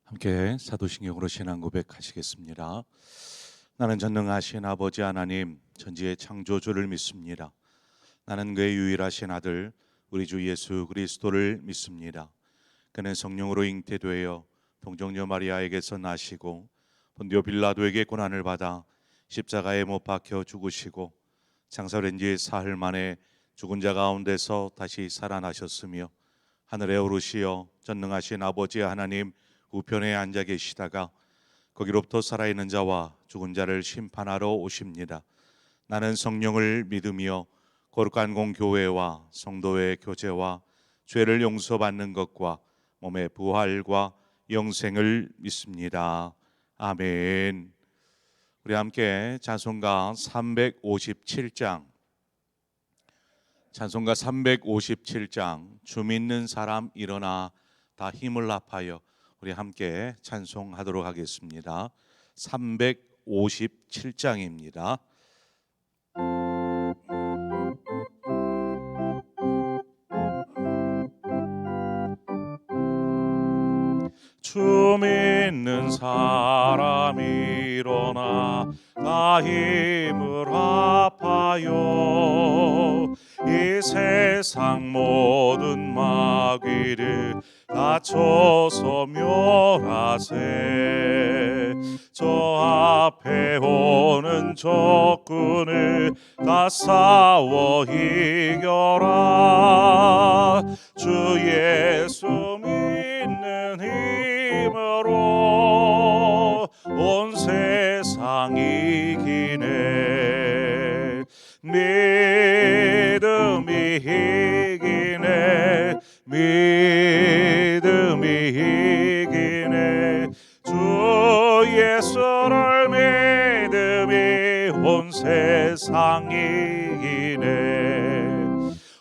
함께 사도신경으로 신앙 고백하시겠습니다. 나는 전능하신 아버지 하나님 전지의 창조주를 믿습니다. 나는 그의 유일하신 아들 우리 주 예수 그리스도를 믿습니다. 그는 성령으로 잉태되어 동정녀 마리아에게서 나시고 본디오 빌라도에게 고난을 받아 십자가에 못 박혀 죽으시고 장사된 지 사흘 만에 죽은 자 가운데서 다시 살아나셨으며 하늘에 오르시어 전능하신 아버지 하나님 우편에 앉아 계시다가 거기로부터 살아있는 자와 죽은 자를 심판하러 오십니다. 나는 성령을 믿으며 거룩한 공교회와 성도의 교제와 죄를 용서받는 것과 몸의 부활과 영생을 믿습니다. 아멘. 우리 함께 찬송가 357장 주 믿는 사람 일어나 다 힘을 합하여 우리 함께 찬송하도록 하겠습니다. 357장입니다. 주 믿는 사람 일어나 다 힘을 합하여 이 세상 모든 마귀를 다쳐서 멸하세. 저 앞에 오는 적군을 다 싸워 이겨라. 주 예수 믿는 힘으로 온 세상 이기네. 믿음이 이기네. 믿음이 이기네. 주 예수를 믿음이 온 세상 이기네.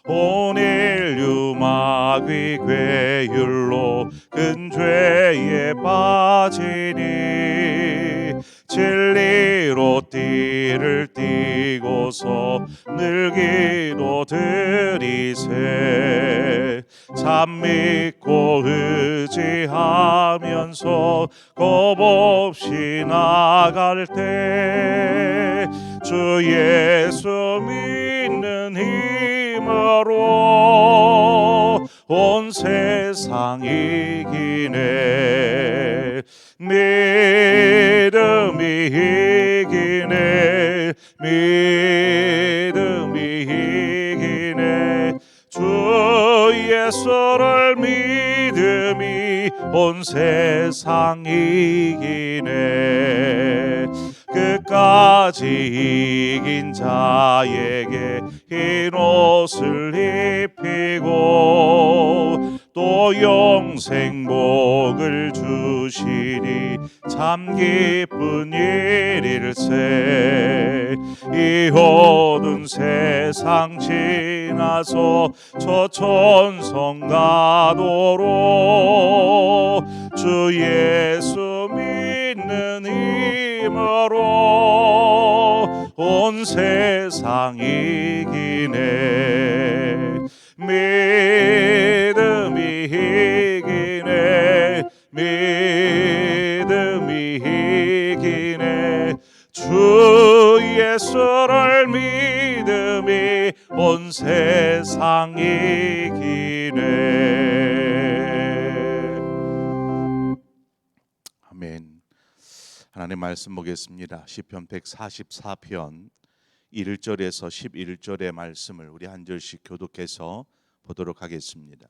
온 인류 마귀 괴율로 큰 죄에 빠지니 진리로 띠를 띠고서 늘 기도드리세. 참 믿고 의지하면서 겁없이 나갈 때 주 예수 믿는 힘으로 온 세상 이기네. 믿음이 이기네. 믿음이 이기네. 주 예수를 믿음이 온 세상 이기네. 끝까지 이긴 자에게 흰 옷을 입히고 또 영생복을 주시니 참 기쁜 일일세. 이 어두운 세상 지나서 저 천성 가도록 주 예수 믿는 힘으로 온 세상 이기네. 믿음이 이기네. 믿음이 이기네. 주 예수를 믿음이 온 세상 이기네. 아멘. 하나님 말씀 보겠습니다. 시편 144편 1절에서 11절의 말씀을 우리 한 절씩 교독해서 보도록 하겠습니다.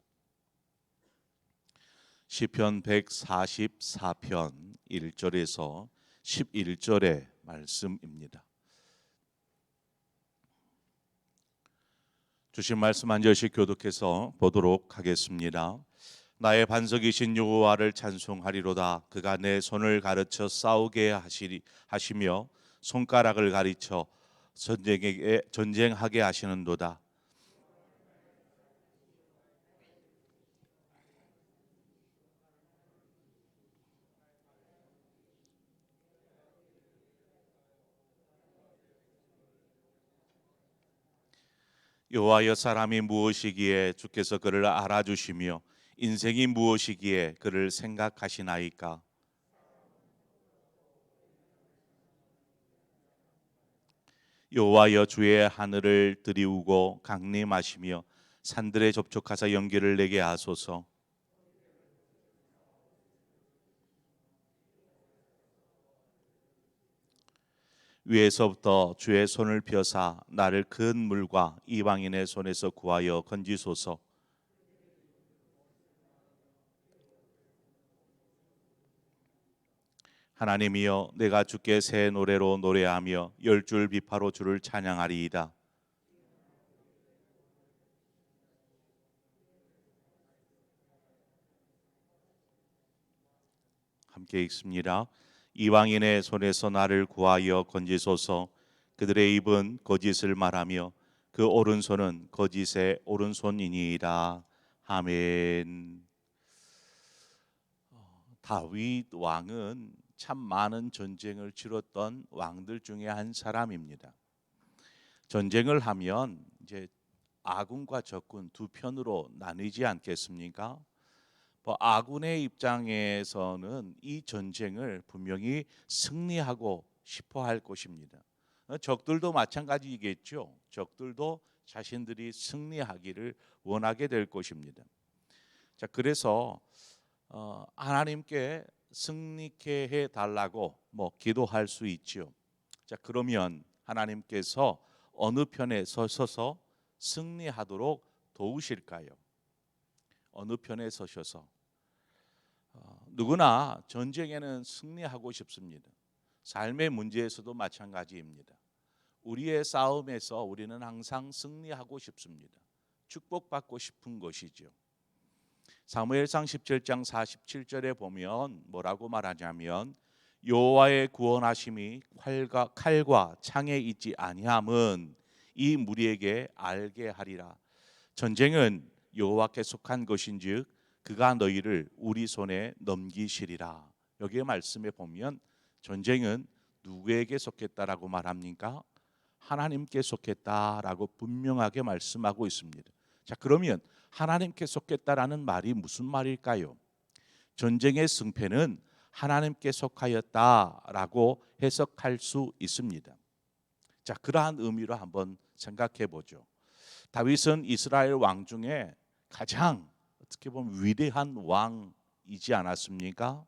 시편 144편 1절에서 11절의 말씀입니다. 주신 말씀 한 절씩 교독해서 보도록 하겠습니다. 나의 반석이신 여호와를 찬송하리로다. 그가 내 손을 가르쳐 싸우게 하시며 손가락을 가르쳐 전쟁하게 하시는도다. 여호와여, 사람이 무엇이기에 주께서 그를 알아주시며 인생이 무엇이기에 그를 생각하시나이까? 여호와여, 주의 하늘을 들이우고 강림하시며 산들에 접촉하사 연기를 내게 하소서. 위에서부터 주의 손을 펴사 나를 큰 물과 이방인의 손에서 구하여 건지소서. 하나님이여, 내가 주께 새 노래로 노래하며 열 줄 비파로 주를 찬양하리이다. 함께 읽습니다. 이방인의 손에서 나를 구하여 건지소서. 그들의 입은 거짓을 말하며 그 오른손은 거짓의 오른손이니이다. 아멘. 다윗 왕은 참 많은 전쟁을 치렀던 왕들 중에 한 사람입니다. 전쟁을 하면 이제 아군과 적군 두 편으로 나뉘지 않겠습니까? 아군의 입장에서는 이 전쟁을 분명히 승리하고 싶어 할 것입니다. 적들도 마찬가지겠죠. 적들도 자신들이 승리하기를 원하게 될 것입니다. 자, 그래서 하나님께 승리케 해 달라고 기도할 수 있죠. 자, 그러면 하나님께서 어느 편에 서셔서 승리하도록 도우실까요? 어느 편에 서셔서? 누구나 전쟁에는 승리하고 싶습니다. 삶의 문제에서도 마찬가지입니다. 우리의 싸움에서 우리는 항상 승리하고 싶습니다. 축복받고 싶은 것이죠. 사무엘상 17장 47절에 보면 뭐라고 말하냐면 여호와의 구원하심이 칼과 창에 있지 아니함은 이 무리에게 알게 하리라. 전쟁은 여호와께 속한 것인즉 그가 너희를 우리 손에 넘기시리라. 여기에 말씀에 보면 전쟁은 누구에게 속했다라고 말합니까? 하나님께 속했다라고 분명하게 말씀하고 있습니다. 자, 그러면 하나님께 속했다라는 말이 무슨 말일까요? 전쟁의 승패는 하나님께 속하였다라고 해석할 수 있습니다. 자, 그러한 의미로 한번 생각해 보죠. 다윗은 이스라엘 왕 중에 가장 어떻게 보면 위대한 왕이지 않았습니까?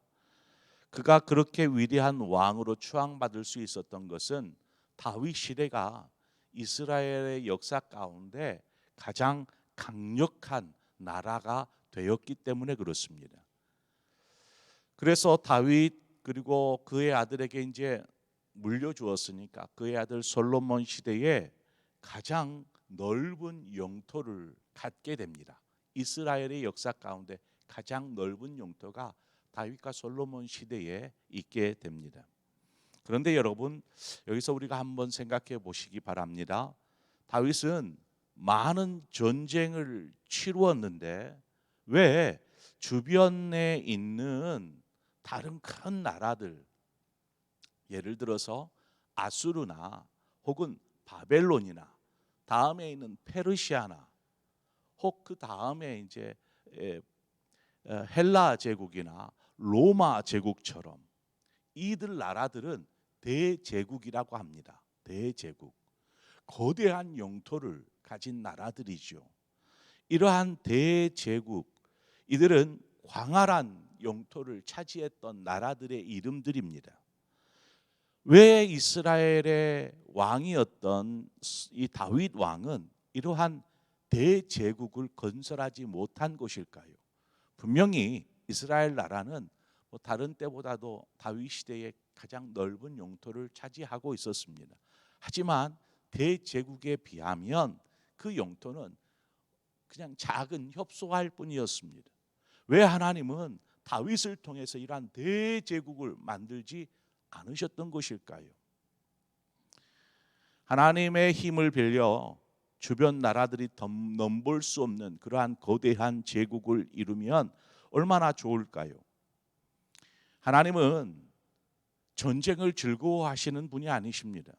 그가 그렇게 위대한 왕으로 추앙받을 수 있었던 것은 다윗 시대가 이스라엘의 역사 가운데 가장 강력한 나라가 되었기 때문에 그렇습니다. 그래서 다윗 그리고 그의 아들에게 이제 물려주었으니까 그의 아들 솔로몬 시대에 가장 넓은 영토를 갖게 됩니다. 이스라엘의 역사 가운데 가장 넓은 영토가 다윗과 솔로몬 시대에 있게 됩니다. 그런데 여러분, 여기서 우리가 한번 생각해 보시기 바랍니다. 다윗은 많은 전쟁을 치루었는데 왜 주변에 있는 다른 큰 나라들, 예를 들어서 아수르나 혹은 바벨론이나 다음에 있는 페르시아나 혹 그 다음에 이제 헬라 제국이나 로마 제국처럼 이들 나라들은 대제국이라고 합니다. 대제국, 거대한 영토를 가진 나라들이죠. 이러한 대제국, 이들은 광활한 영토를 차지했던 나라들의 이름들입니다. 왜 이스라엘의 왕이었던 이 다윗 왕은 이러한 대제국을 건설하지 못한 것일까요? 분명히 이스라엘 나라는 다른 때보다도 다윗 시대에 가장 넓은 영토를 차지하고 있었습니다. 하지만 대제국에 비하면 그 영토는 그냥 작은 협소할 뿐이었습니다. 왜 하나님은 다윗을 통해서 이러한 대제국을 만들지 않으셨던 것일까요? 하나님의 힘을 빌려 주변 나라들이 넘볼 수 없는 그러한 거대한 제국을 이루면 얼마나 좋을까요? 하나님은 전쟁을 즐거워하시는 분이 아니십니다.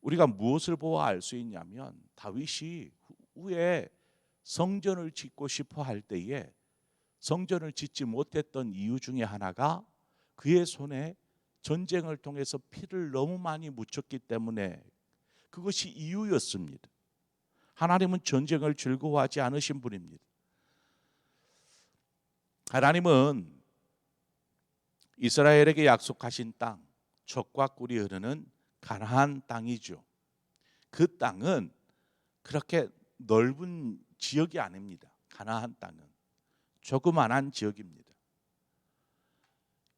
우리가 무엇을 보아 알 수 있냐면 다윗이 후에 성전을 짓고 싶어 할 때에 성전을 짓지 못했던 이유 중에 하나가 그의 손에 전쟁을 통해서 피를 너무 많이 묻혔기 때문에 그것이 이유였습니다. 하나님은 전쟁을 즐거워하지 않으신 분입니다. 하나님은 이스라엘에게 약속하신 땅, 젖과 꿀이 흐르는 가나안 땅이죠. 그 땅은 그렇게 넓은 지역이 아닙니다. 가나안 땅은 조그만한 지역입니다.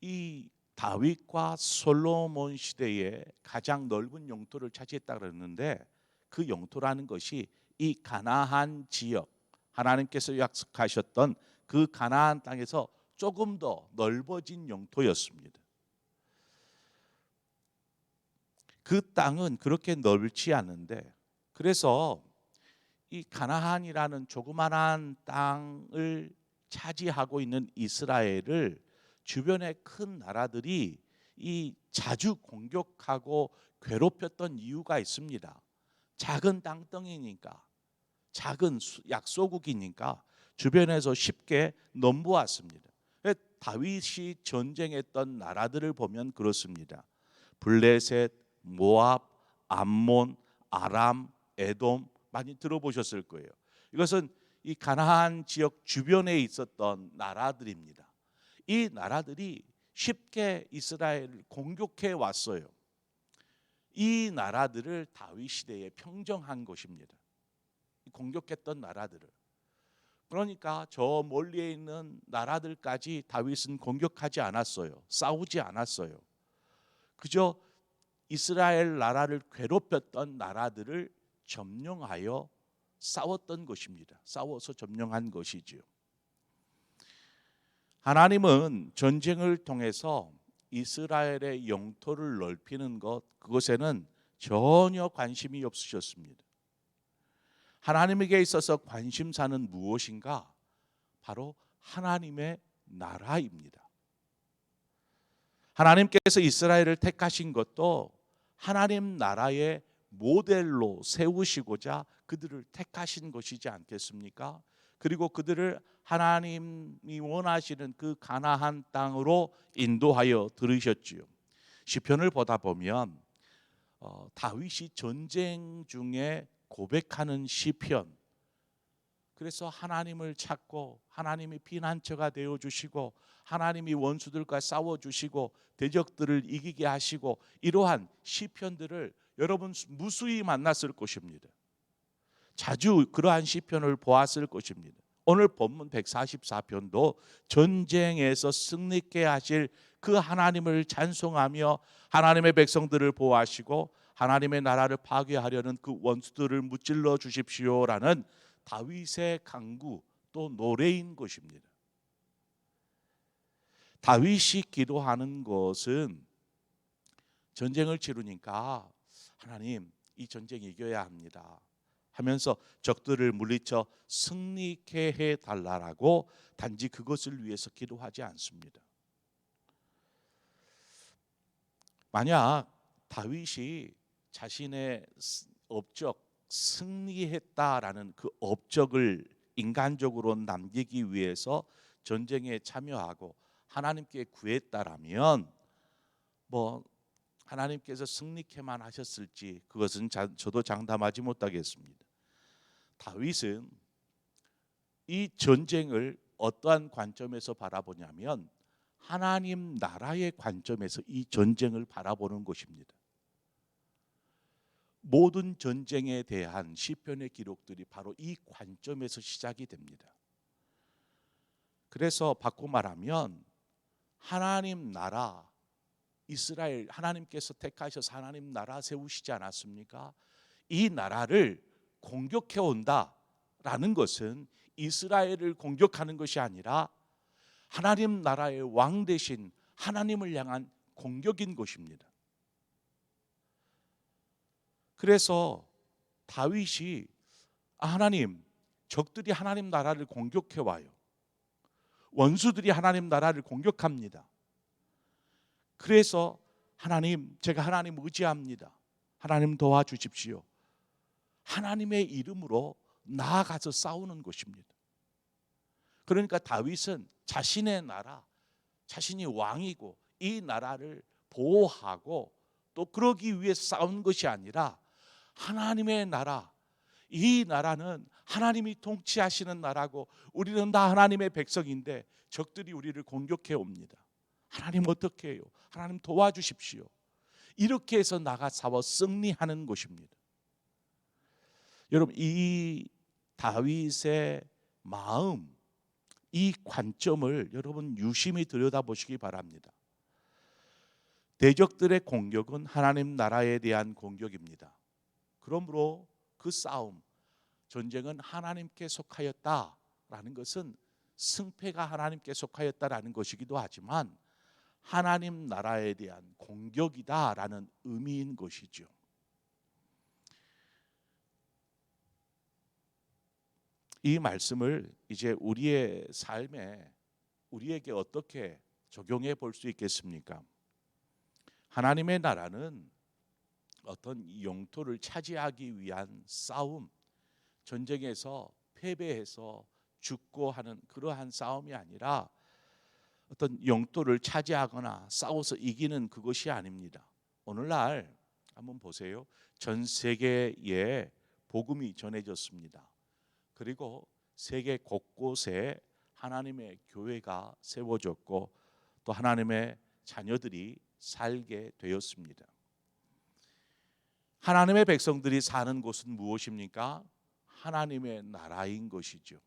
이 다윗과 솔로몬 시대에 가장 넓은 영토를 차지했다 그랬는데 그 영토라는 것이 이 가나안 지역, 하나님께서 약속하셨던 그 가나안 땅에서 조금 더 넓어진 영토였습니다. 그 땅은 그렇게 넓지 않은데 그래서 이 가나안이라는 조그만한 땅을 차지하고 있는 이스라엘을 주변의 큰 나라들이 이 자주 공격하고 괴롭혔던 이유가 있습니다. 작은 땅덩이니까, 작은 약소국이니까 주변에서 쉽게 넘보았습니다. 다윗이 전쟁했던 나라들을 보면 그렇습니다. 블레셋, 모압, 암몬, 아람, 에돔 많이 들어보셨을 거예요. 이것은 이 가나안 지역 주변에 있었던 나라들입니다. 이 나라들이 쉽게 이스라엘을 공격해 왔어요. 이 나라들을 다윗 시대에 평정한 것입니다. 공격했던 나라들을. 그러니까 저 멀리에 있는 나라들까지 다윗은 공격하지 않았어요. 싸우지 않았어요. 그저 이스라엘 나라를 괴롭혔던 나라들을 점령하여 싸웠던 것입니다. 싸워서 점령한 것이지요. 하나님은 전쟁을 통해서 이스라엘의 영토를 넓히는 것, 그것에는 전혀 관심이 없으셨습니다. 하나님에게 있어서 관심사는 무엇인가? 바로 하나님의 나라입니다. 하나님께서 이스라엘을 택하신 것도 하나님 나라의 모델로 세우시고자 그들을 택하신 것이지 않겠습니까? 그리고 그들을 하나님이 원하시는 그 가나안 땅으로 인도하여 들으셨지요. 시편을 보다 보면 다윗이 전쟁 중에 고백하는 시편, 그래서 하나님을 찾고 하나님이 피난처가 되어 주시고 하나님이 원수들과 싸워 주시고 대적들을 이기게 하시고 이러한 시편들을 여러분 무수히 만났을 것입니다. 자주 그러한 시편을 보았을 것입니다. 오늘 본문 144편도 전쟁에서 승리케 하실 그 하나님을 찬송하며 하나님의 백성들을 보호하시고 하나님의 나라를 파괴하려는 그 원수들을 무찔러 주십시오라는 다윗의 간구 또 노래인 것입니다. 다윗이 기도하는 것은 전쟁을 치르니까 하나님 이 전쟁 이겨야 합니다 하면서 적들을 물리쳐 승리케 해달라고 단지 그것을 위해서 기도하지 않습니다. 만약 다윗이 자신의 업적 승리했다라는 그 업적을 인간적으로 남기기 위해서 전쟁에 참여하고 하나님께 구했다라면 하나님께서 승리케만 하셨을지 그것은 저도 장담하지 못하겠습니다. 다윗은 이 전쟁을 어떠한 관점에서 바라보냐면 하나님 나라의 관점에서 이 전쟁을 바라보는 것입니다. 모든 전쟁에 대한 시편의 기록들이 바로 이 관점에서 시작이 됩니다. 그래서 바꿔 말하면 하나님 나라, 이스라엘 하나님께서 택하셔서 하나님 나라 세우시지 않았습니까? 이 나라를 공격해 온다라는 것은 이스라엘을 공격하는 것이 아니라 하나님 나라의 왕 대신 하나님을 향한 공격인 것입니다. 그래서 다윗이 하나님, 적들이 하나님 나라를 공격해 와요. 원수들이 하나님 나라를 공격합니다. 그래서 하나님, 제가 하나님 의지합니다. 하나님 도와주십시오. 하나님의 이름으로 나아가서 싸우는 것입니다. 그러니까 다윗은 자신의 나라, 자신이 왕이고 이 나라를 보호하고 또 그러기 위해 싸운 것이 아니라 하나님의 나라, 이 나라는 하나님이 통치하시는 나라고 우리는 다 하나님의 백성인데 적들이 우리를 공격해 옵니다. 하나님 어떻게 해요? 하나님 도와주십시오. 이렇게 해서 나가 싸워 승리하는 것입니다. 여러분, 이 다윗의 마음, 이 관점을 여러분 유심히 들여다보시기 바랍니다. 대적들의 공격은 하나님 나라에 대한 공격입니다. 그러므로 그 싸움, 전쟁은 하나님께 속하였다라는 것은 승패가 하나님께 속하였다라는 것이기도 하지만 하나님 나라에 대한 공격이다라는 의미인 것이죠. 이 말씀을 이제 우리의 삶에 우리에게 어떻게 적용해 볼 수 있겠습니까? 하나님의 나라는 어떤 영토를 차지하기 위한 싸움, 전쟁에서 패배해서 죽고 하는 그러한 싸움이 아니라 어떤 영토를 차지하거나 싸워서 이기는 그것이 아닙니다. 오늘날 한번 보세요. 전 세계에 복음이 전해졌습니다. 그리고 세계 곳곳에 하나님의 교회가 세워졌고 또 하나님의 자녀들이 살게 되었습니다. 하나님의 백성들이 사는 곳은 무엇입니까? 하나님의 나라인 것이죠.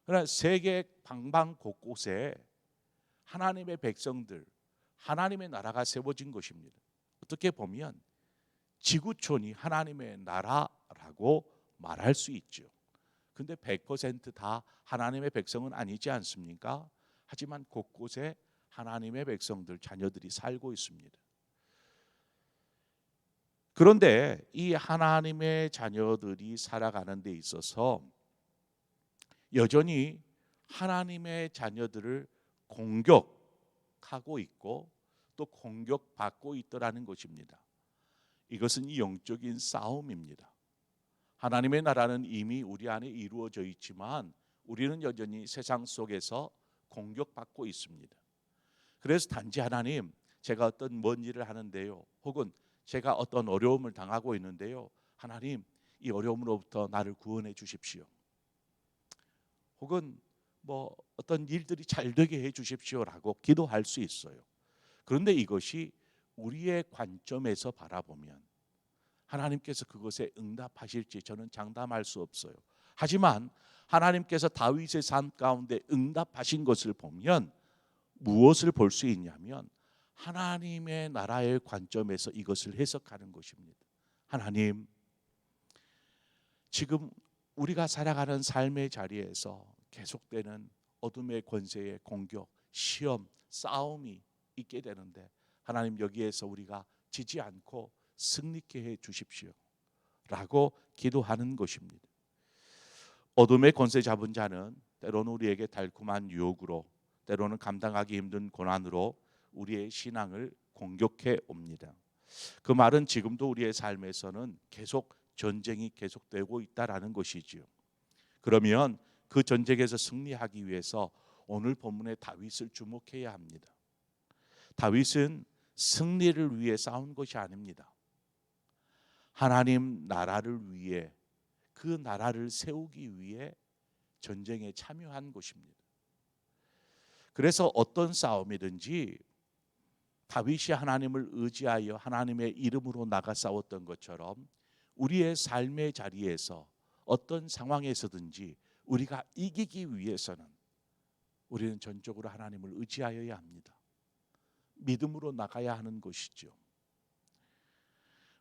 그러나 세계 방방 곳곳에 하나님의 백성들, 하나님의 나라가 세워진 것입니다. 어떻게 보면 지구촌이 하나님의 나라라고 말할 수 있죠. 근데 100%다 하나님의 백성은 아니지 않습니까? 하지만 곳곳에 하나님의 백성들, 자녀들이 살고 있습니다. 그런데 이 하나님의 자녀들이 살아가는 데 있어서 여전히 하나님의 자녀들을 공격하고 있고 또 공격받고 있더라는 것입니다. 이것은 이 영적인 싸움입니다. 하나님의 나라는 이미 우리 안에 이루어져 있지만 우리는 여전히 세상 속에서 공격받고 있습니다. 그래서 단지 하나님, 제가 어떤 먼 일을 하는데요, 혹은 제가 어떤 어려움을 당하고 있는데요, 하나님 이 어려움으로부터 나를 구원해 주십시오. 혹은 뭐 어떤 일들이 잘 되게 해 주십시오라고 기도할 수 있어요. 그런데 이것이 우리의 관점에서 바라보면 하나님께서 그것에 응답하실지 저는 장담할 수 없어요. 하지만 하나님께서 다윗의 삶 가운데 응답하신 것을 보면 무엇을 볼 수 있냐면 하나님의 나라의 관점에서 이것을 해석하는 것입니다. 하나님, 지금 우리가 살아가는 삶의 자리에서 계속되는 어둠의 권세의 공격, 시험, 싸움이 있게 되는데 하나님 여기에서 우리가 지지 않고 승리케 해 주십시오 라고 기도하는 것입니다. 어둠의 권세 잡은 자는 때로는 우리에게 달콤한 유혹으로, 때로는 감당하기 힘든 고난으로 우리의 신앙을 공격해 옵니다. 그 말은 지금도 우리의 삶에서는 계속 전쟁이 계속되고 있다라는 것이지요. 그러면 그 전쟁에서 승리하기 위해서 오늘 본문의 다윗을 주목해야 합니다. 다윗은 승리를 위해 싸운 것이 아닙니다. 하나님 나라를 위해, 그 나라를 세우기 위해 전쟁에 참여한 것입니다. 그래서 어떤 싸움이든지 다윗이 하나님을 의지하여 하나님의 이름으로 나가 싸웠던 것처럼 우리의 삶의 자리에서 어떤 상황에서든지 우리가 이기기 위해서는 우리는 전적으로 하나님을 의지하여야 합니다. 믿음으로 나가야 하는 것이죠.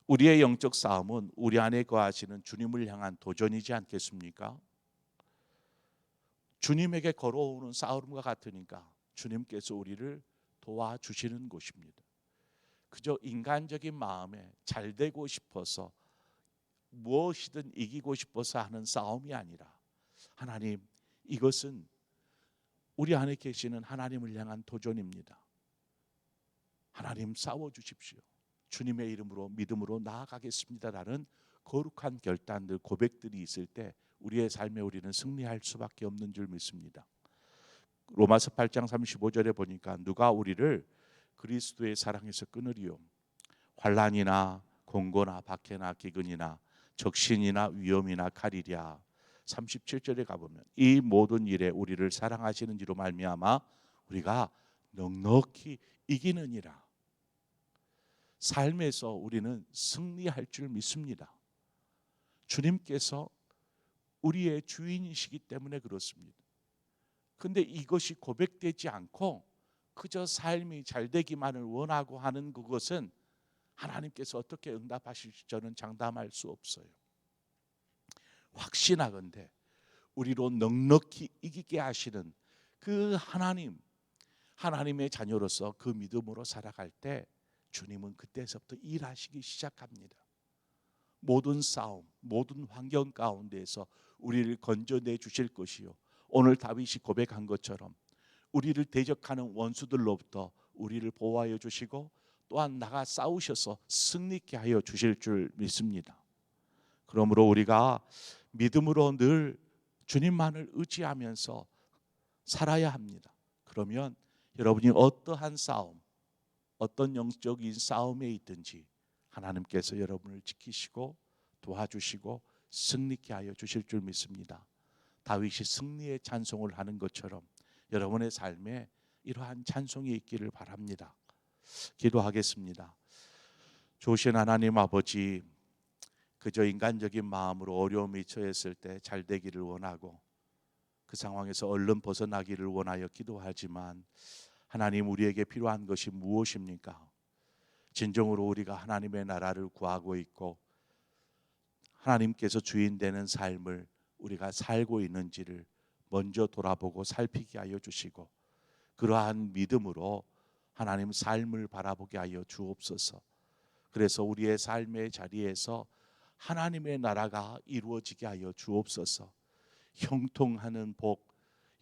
우리의 영적 싸움은 우리 안에 거하시는 주님을 향한 도전이지 않겠습니까? 주님에게 걸어오는 싸움과 같으니까 주님께서 우리를 도와주시는 것입니다. 그저 인간적인 마음에 잘 되고 싶어서 무엇이든 이기고 싶어서 하는 싸움이 아니라 하나님, 이것은 우리 안에 계시는 하나님을 향한 도전입니다. 하나님 싸워주십시오. 주님의 이름으로 믿음으로 나아가겠습니다라는 거룩한 결단들, 고백들이 있을 때 우리의 삶에 우리는 승리할 수밖에 없는 줄 믿습니다. 로마서 8장 35절에 보니까 누가 우리를 그리스도의 사랑에서 끊으리요? 환난이나 공고나 박해나 기근이나 적신이나 위험이나 칼이랴. 37절에 가보면 이 모든 일에 우리를 사랑하시는 이로 말미암아 우리가 넉넉히 이기느니라. 삶에서 우리는 승리할 줄 믿습니다. 주님께서 우리의 주인이시기 때문에 그렇습니다. 근데 이것이 고백되지 않고 그저 삶이 잘 되기만을 원하고 하는 그것은 하나님께서 어떻게 응답하실지 저는 장담할 수 없어요. 확신하건대 우리로 넉넉히 이기게 하시는 그 하나님의 자녀로서 그 믿음으로 살아갈 때 주님은 그때서부터 일하시기 시작합니다. 모든 싸움, 모든 환경 가운데에서 우리를 건져내 주실 것이요, 오늘 다윗이 고백한 것처럼 우리를 대적하는 원수들로부터 우리를 보호하여 주시고 또한 나가 싸우셔서 승리케 하여 주실 줄 믿습니다. 그러므로 우리가 믿음으로 늘 주님만을 의지하면서 살아야 합니다. 그러면 여러분이 어떠한 싸움, 어떤 영적인 싸움에 있든지 하나님께서 여러분을 지키시고 도와주시고 승리케 하여 주실 줄 믿습니다. 다윗이 승리의 찬송을 하는 것처럼 여러분의 삶에 이러한 찬송이 있기를 바랍니다. 기도하겠습니다. 좋으신 하나님 아버지, 그저 인간적인 마음으로 어려움이 처했을 때 잘 되기를 원하고 그 상황에서 얼른 벗어나기를 원하여 기도하지만 하나님, 우리에게 필요한 것이 무엇입니까? 진정으로 우리가 하나님의 나라를 구하고 있고 하나님께서 주인 되는 삶을 우리가 살고 있는지를 먼저 돌아보고 살피게 하여 주시고 그러한 믿음으로 하나님 삶을 바라보게 하여 주옵소서. 그래서 우리의 삶의 자리에서 하나님의 나라가 이루어지게 하여 주옵소서. 형통하는 복,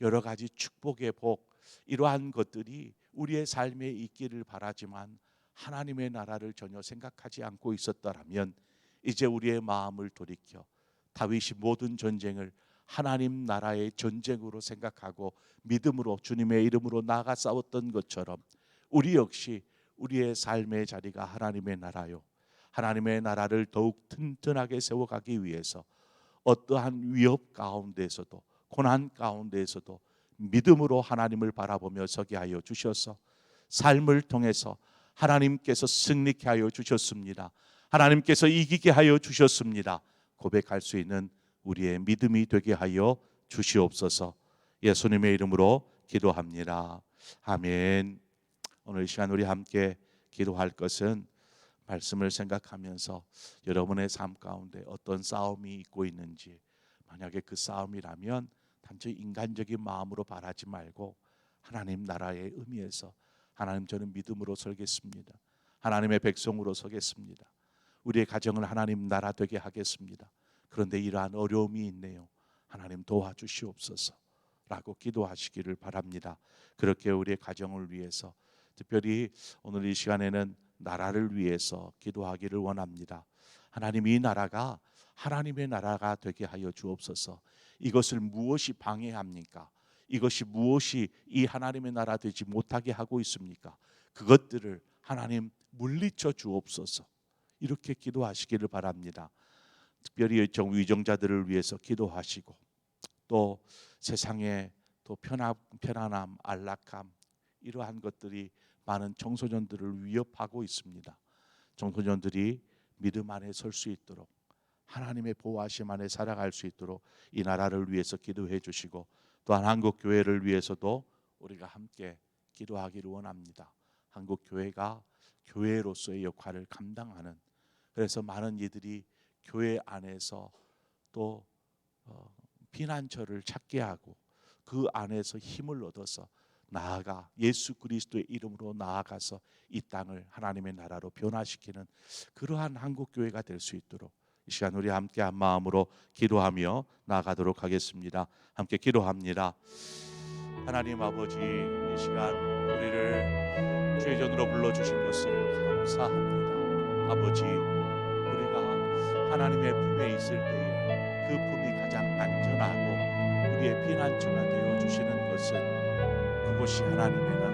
여러 가지 축복의 복, 이러한 것들이 우리의 삶에 있기를 바라지만 하나님의 나라를 전혀 생각하지 않고 있었더라면 이제 우리의 마음을 돌이켜 다윗이 모든 전쟁을 하나님 나라의 전쟁으로 생각하고 믿음으로 주님의 이름으로 나아가 싸웠던 것처럼 우리 역시 우리의 삶의 자리가 하나님의 나라요, 하나님의 나라를 더욱 튼튼하게 세워가기 위해서 어떠한 위협 가운데에서도 고난 가운데에서도 믿음으로 하나님을 바라보며 서게 하여 주셔서 삶을 통해서 하나님께서 승리케 하여 주셨습니다. 하나님께서 이기게 하여 주셨습니다. 고백할 수 있는 우리의 믿음이 되게 하여 주시옵소서. 예수님의 이름으로 기도합니다. 아멘. 오늘 이 시간 우리 함께 기도할 것은 말씀을 생각하면서 여러분의 삶 가운데 어떤 싸움이 있고 있는지, 만약에 그 싸움이라면 단지 인간적인 마음으로 바라지 말고 하나님 나라의 의미에서 하나님, 저는 믿음으로 설겠습니다. 하나님의 백성으로 서겠습니다. 우리의 가정을 하나님 나라 되게 하겠습니다. 그런데 이러한 어려움이 있네요. 하나님 도와주시옵소서 라고 기도하시기를 바랍니다. 그렇게 우리의 가정을 위해서, 특별히 오늘 이 시간에는 나라를 위해서 기도하기를 원합니다. 하나님, 이 나라가 하나님의 나라가 되게 하여 주옵소서. 이것을 무엇이 방해합니까? 이것이 무엇이 이 하나님의 나라 되지 못하게 하고 있습니까? 그것들을 하나님 물리쳐 주옵소서. 이렇게 기도하시기를 바랍니다. 특별히 위정자들을 위해서 기도하시고 또 세상에 또 편안함, 안락함, 이러한 것들이 많은 청소년들을 위협하고 있습니다. 청소년들이 믿음 안에 설 수 있도록, 하나님의 보호하심 안에 살아갈 수 있도록 이 나라를 위해서 기도해 주시고 또한 한국 교회를 위해서도 우리가 함께 기도하기를 원합니다. 한국 교회가 교회로서의 역할을 감당하는, 그래서 많은 이들이 교회 안에서 또 피난처를 찾게 하고 그 안에서 힘을 얻어서 나아가 예수 그리스도의 이름으로 나아가서 이 땅을 하나님의 나라로 변화시키는 그러한 한국 교회가 될 수 있도록 이 시간 우리 함께 한 마음으로 기도하며 나아가도록 하겠습니다. 함께 기도합니다. 하나님 아버지, 이 시간 우리를 죄전으로 불러주신 것을 감사합니다. 아버지, 우리가 하나님의 품에 있을 때에 그 품이 가장 안전하고 우리의 피난처가 되어 주시는 것은 그곳이 하나님의 나라